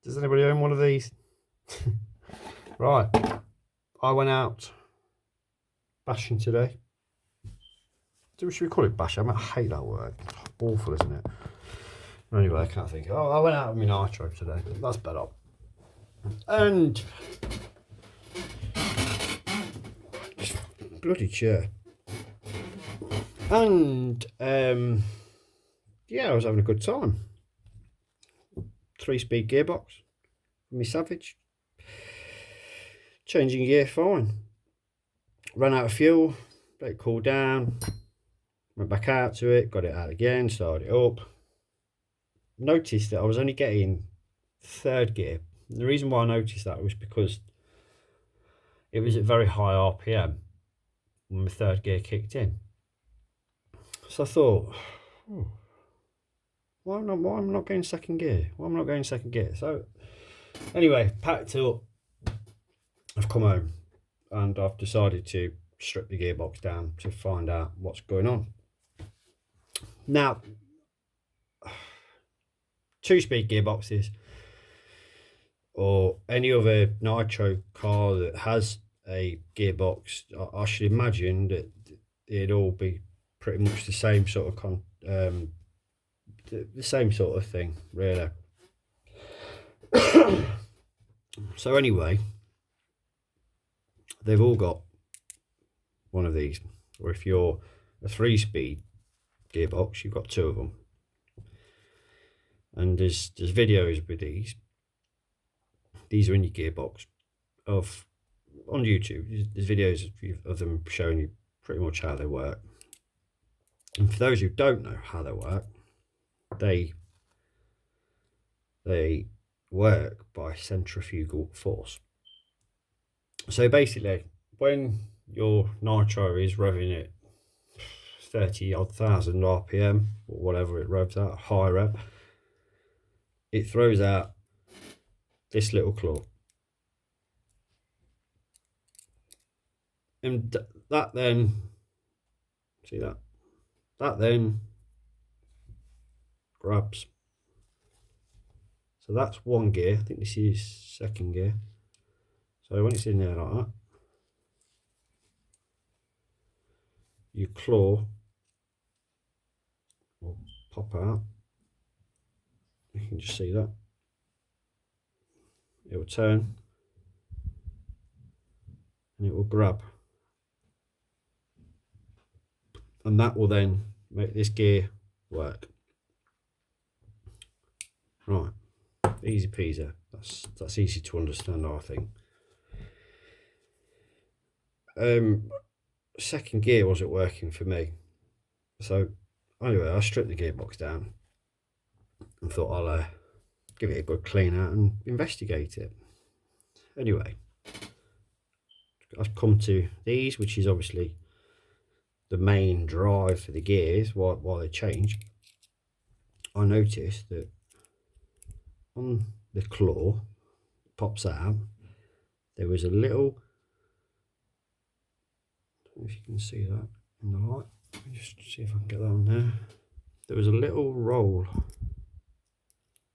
Does anybody own one of these? Right, I went out bashing today. Should we call it bashing? I hate that word. It's awful, isn't it? Anyway, I can't think. Oh, I went out with my nitro today. That's better. And just bloody chair. And yeah, I was having a good time. 3-speed gearbox for me Savage. Changing gear, fine. Ran out of fuel, let it cool down. Went back out to it, got it out again, started it up. Noticed that I was only getting 3rd gear. And the reason why I noticed that was because it was at very high RPM when my 3rd gear kicked in. So I thought, why am I not getting 2nd gear? Why am I not getting 2nd gear? So anyway, packed it up. I've come home and I've decided to strip the gearbox down to find out what's going on. Now, 2-speed gearboxes or any other nitro car that has a gearbox, I should imagine that it'd all be pretty much the same sort of the same sort of thing, really. So anyway, they've all got one of these, or if you're a 3-speed gearbox, you've got 2 of them. And there's videos with these. These are in your gearbox on YouTube. There's videos of them showing you pretty much how they work. And for those who don't know how they work, they work by centrifugal force. So basically, when your nitro is revving at 30-odd thousand RPM or whatever it revs at, high rev, it throws out this little claw, and that then, see that then grabs. So that's 1 gear. I think this is 2nd gear. So when it's in there like that, your claw will pop out. You can just see that. It will turn and it will grab, and that will then make this gear work. Right, easy peasy. That's easy to understand, I think. 2nd gear wasn't working for me, so anyway, I stripped the gearbox down and thought I'll give it a good clean out and investigate it. Anyway, I've come to these, which is obviously the main drive for the gears while they change. I noticed that on the claw that pops out, there was a little, I don't know if you can see that in the light. Let me just see if I can get that on there. There was a little roll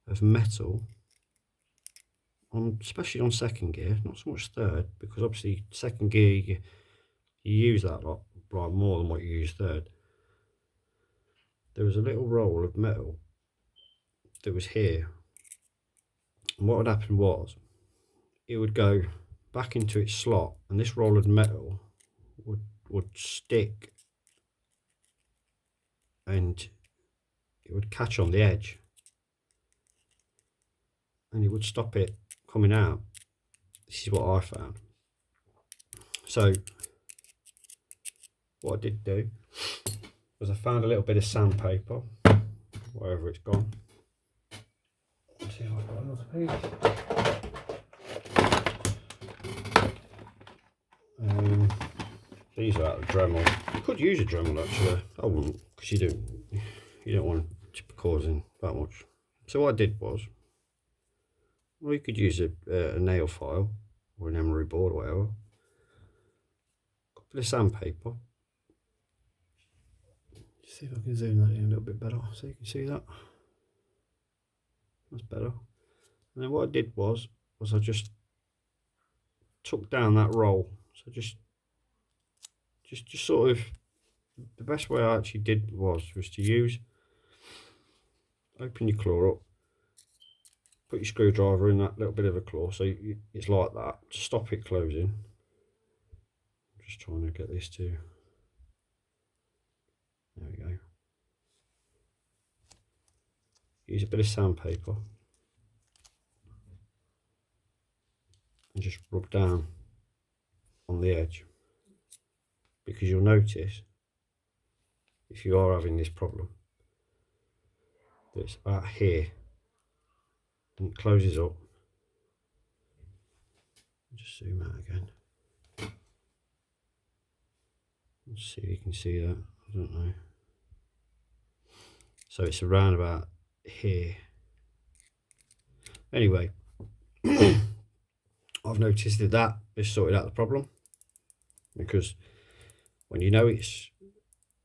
of metal on, especially on 2nd gear, not so much 3rd, because obviously 2nd gear you use that lot right more than what you use 3rd. There was a little roll of metal that was here, and what would happen was it would go back into its slot, and this roll of metal would stick and it would catch on the edge and it would stop it coming out. This is what I found. So what I did do was I found a little bit of sandpaper, wherever it's gone. Let's see if I've got another piece. These are out of Dremel. You could use a Dremel actually. I wouldn't, because you don't want to be causing that much. So what I did was, well, you could use a nail file or an emery board or whatever. Got a bit of sandpaper. See if I can zoom that in a little bit better so you can see that. That's better. And then what I did was I just took down that roll. So just sort of, the best way I actually did was to use, open your claw up, put your screwdriver in that little bit of a claw, so it's like that, to stop it closing. I'm just trying to get this to, there we go. Use a bit of sandpaper and just rub down on the edge, because you'll notice, if you are having this problem, that it's about here and it closes up. Just zoom out again. Let's see if you can see that. I don't know. So it's around about here. Anyway, I've noticed that has sorted out the problem, because when you know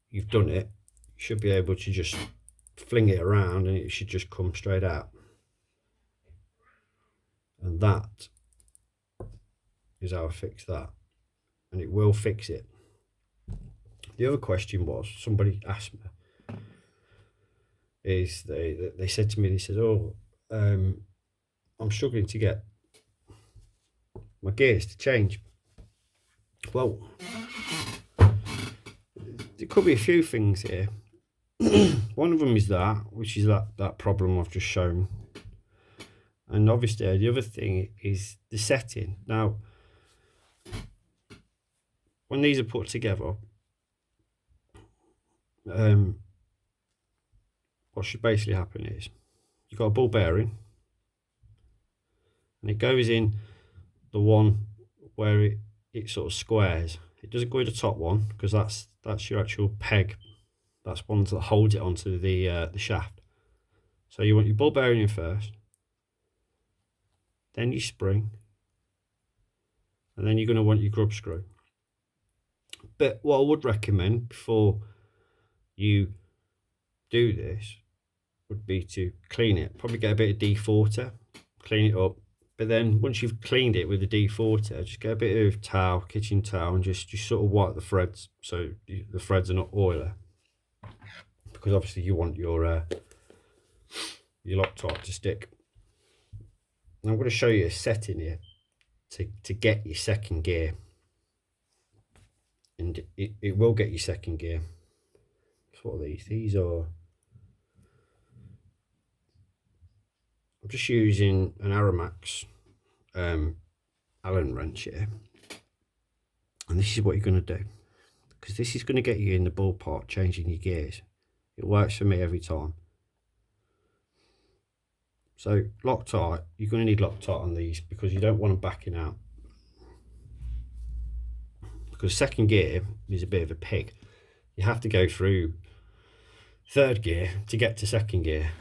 you've done it, you should be able to just fling it around and it should just come straight out. And that is how I fix that, and it will fix it. The other question was, somebody asked me, is they said to me, they said, oh, I'm struggling to get my gears to change. Well, there could be a few things here. One of them is which is that problem I've just shown. And obviously the other thing is the setting. Now, when these are put together, what should basically happen is, you've got a ball bearing, and it goes in the one where it sort of squares. It doesn't go in the top one, because that's your actual peg. That's one that holds it onto the shaft. So you want your ball bearing in first, then your spring, and then you're going to want your grub screw. But what I would recommend before you do this would be to clean it. Probably get a bit of D40, clean it up. But then once you've cleaned it with the D40, just get a bit of towel, kitchen towel, and just sort of wipe the threads, so the threads are not oily. Because obviously you want your Loctite to stick. And I'm going to show you a setting here to get your second gear. And it will get your second gear. So what are these? These are, I'm just using an Aramax Allen wrench here, and this is what you're going to do, because this is going to get you in the ballpark changing your gears. It works for me every time. So Loctite, you're going to need Loctite on these, because you don't want them backing out, because second gear is a bit of a pig. You have to go through third gear to get to second gear.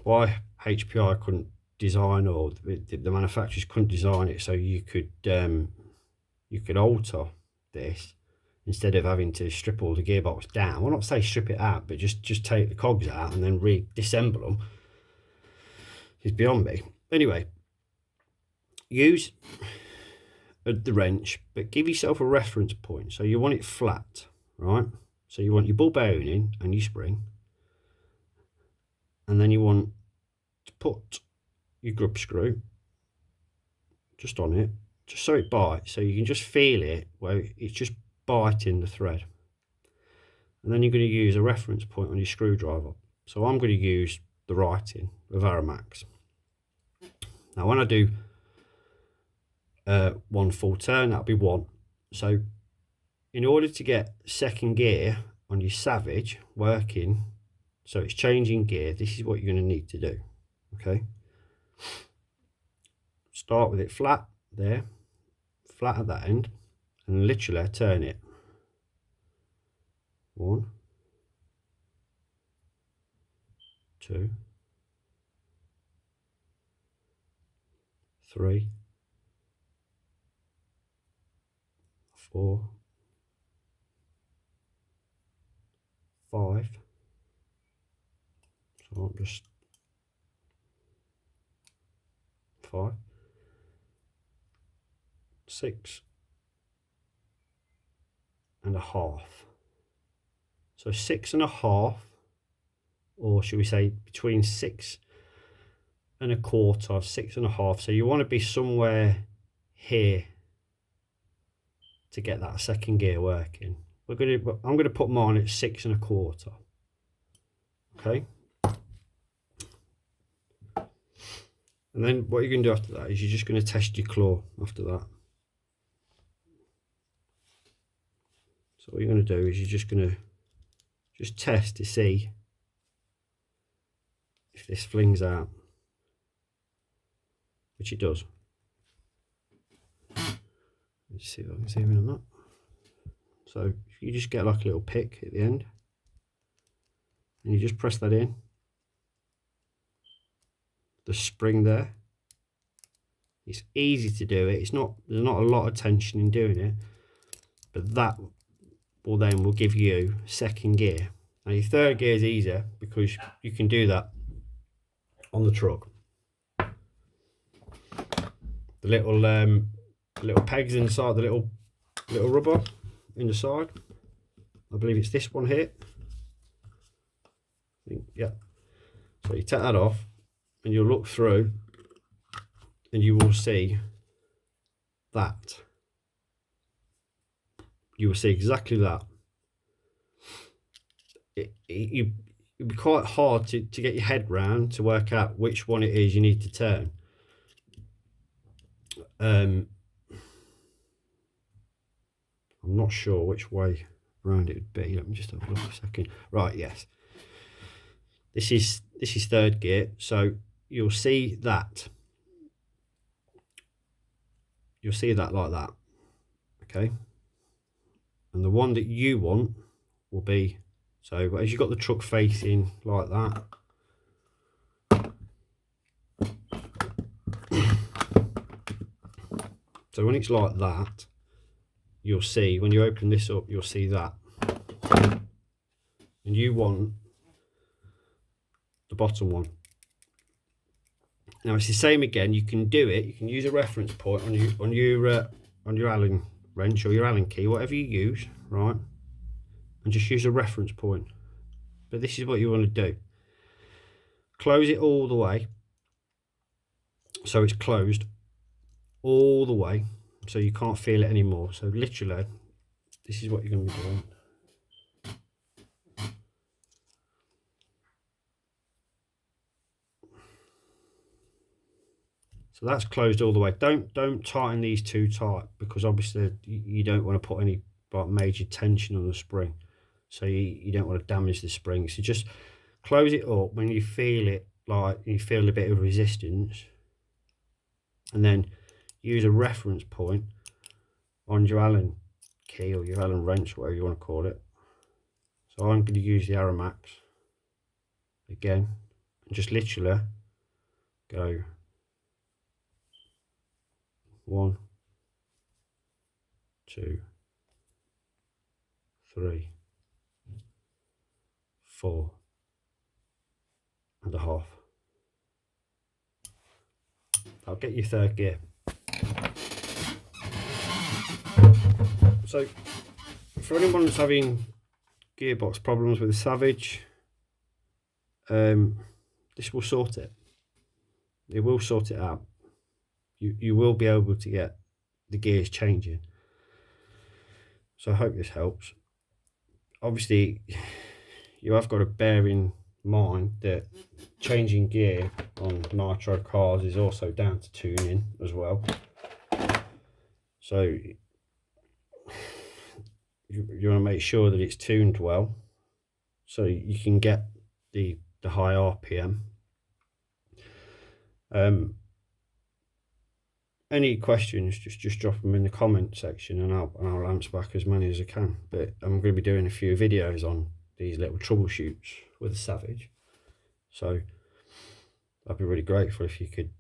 Why HPI couldn't design, or the manufacturers couldn't design it so you could alter this instead of having to strip all the gearbox down. Well, not say strip it out, but just take the cogs out and then disassemble them, is beyond me. Anyway, use the wrench, but give yourself a reference point. So you want it flat, right? So you want your ball bearing in and your spring, and then you want to put your grub screw just on it, just so it bites, so you can just feel it where it's just biting the thread. And then you're going to use a reference point on your screwdriver. So I'm going to use the writing of Aramax. Now when I do one full turn, that'll be 1. So in order to get second gear on your Savage working, so it's changing gear, this is what you're going to need to do. Okay, start with it flat there, flat at that end, and literally turn it. 1, 2, 3, 4, 5. So I'm just 5, 6 and a half. So 6 and a half, or should we say between 6 and a quarter, 6 and a half. So you want to be somewhere here to get that second gear working. I'm going to put mine at 6 and a quarter. Okay. And then what you're going to do after that is you're just going to test your claw after that. So what you're going to do is you're just going to test to see if this flings out, which it does. Let's see if I can zoom in on that. So you just get like a little pick at the end, and you just press that in. The spring there. It's easy to do it. There's not a lot of tension in doing it, but that will give you second gear. Now your third gear is easier because you can do that on the truck. The little pegs inside, the little rubber in the side. I believe it's this one here. Yeah. So you take that off, and you'll look through, and you will see that. You will see exactly that. It'd be quite hard to get your head round to work out which one it is you need to turn. I'm not sure which way round it would be. Let me just have a look a second. Right, yes. This is third gear, so you'll see that. You'll see that like that. Okay. And the one that you want will be, so as you've got the truck facing like that, so when it's like that, you'll see, when you open this up, you'll see that. And you want the bottom one. Now it's the same again. You can do it. You can use a reference point on your Allen wrench or your Allen key, whatever you use, right? And just use a reference point. But this is what you want to do. Close it all the way, so it's closed all the way, so you can't feel it anymore. So literally, this is what you're going to be doing. So that's closed all the way. Don't tighten these too tight, because obviously you don't want to put any major tension on the spring. So you don't want to damage the spring. So just close it up when you feel it, like you feel a bit of resistance, and then use a reference point on your Allen key or your Allen wrench, whatever you want to call it. So I'm going to use the Aramax again, and just literally go 1, 2, 3, 4 and a half. I'll get you third gear. So for anyone that's having gearbox problems with the Savage, this will sort it. It will sort it out. You will be able to get the gears changing. So I hope this helps. Obviously, you have got to bear in mind that changing gear on nitro cars is also down to tuning as well. So you want to make sure that it's tuned well, so you can get the high RPM. Any questions, just drop them in the comment section, and I'll answer back as many as I can. But I'm going to be doing a few videos on these little troubleshoots with the Savage, so I'd be really grateful if you could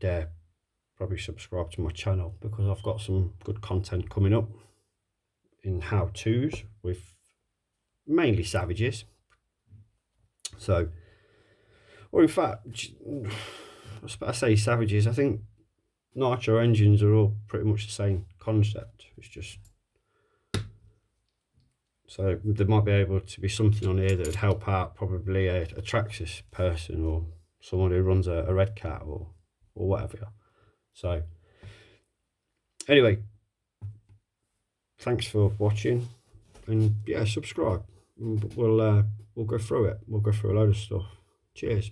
probably subscribe to my channel, because I've got some good content coming up in how-tos with mainly Savages. So, or in fact, I say Savages, I think nitro engines are all pretty much the same concept. It's just, so there might be able to be something on here that would help out probably a Traxxas person or someone who runs a Red Cat or whatever. So anyway, thanks for watching, and yeah, subscribe. We'll go through it. We'll go through a load of stuff. Cheers.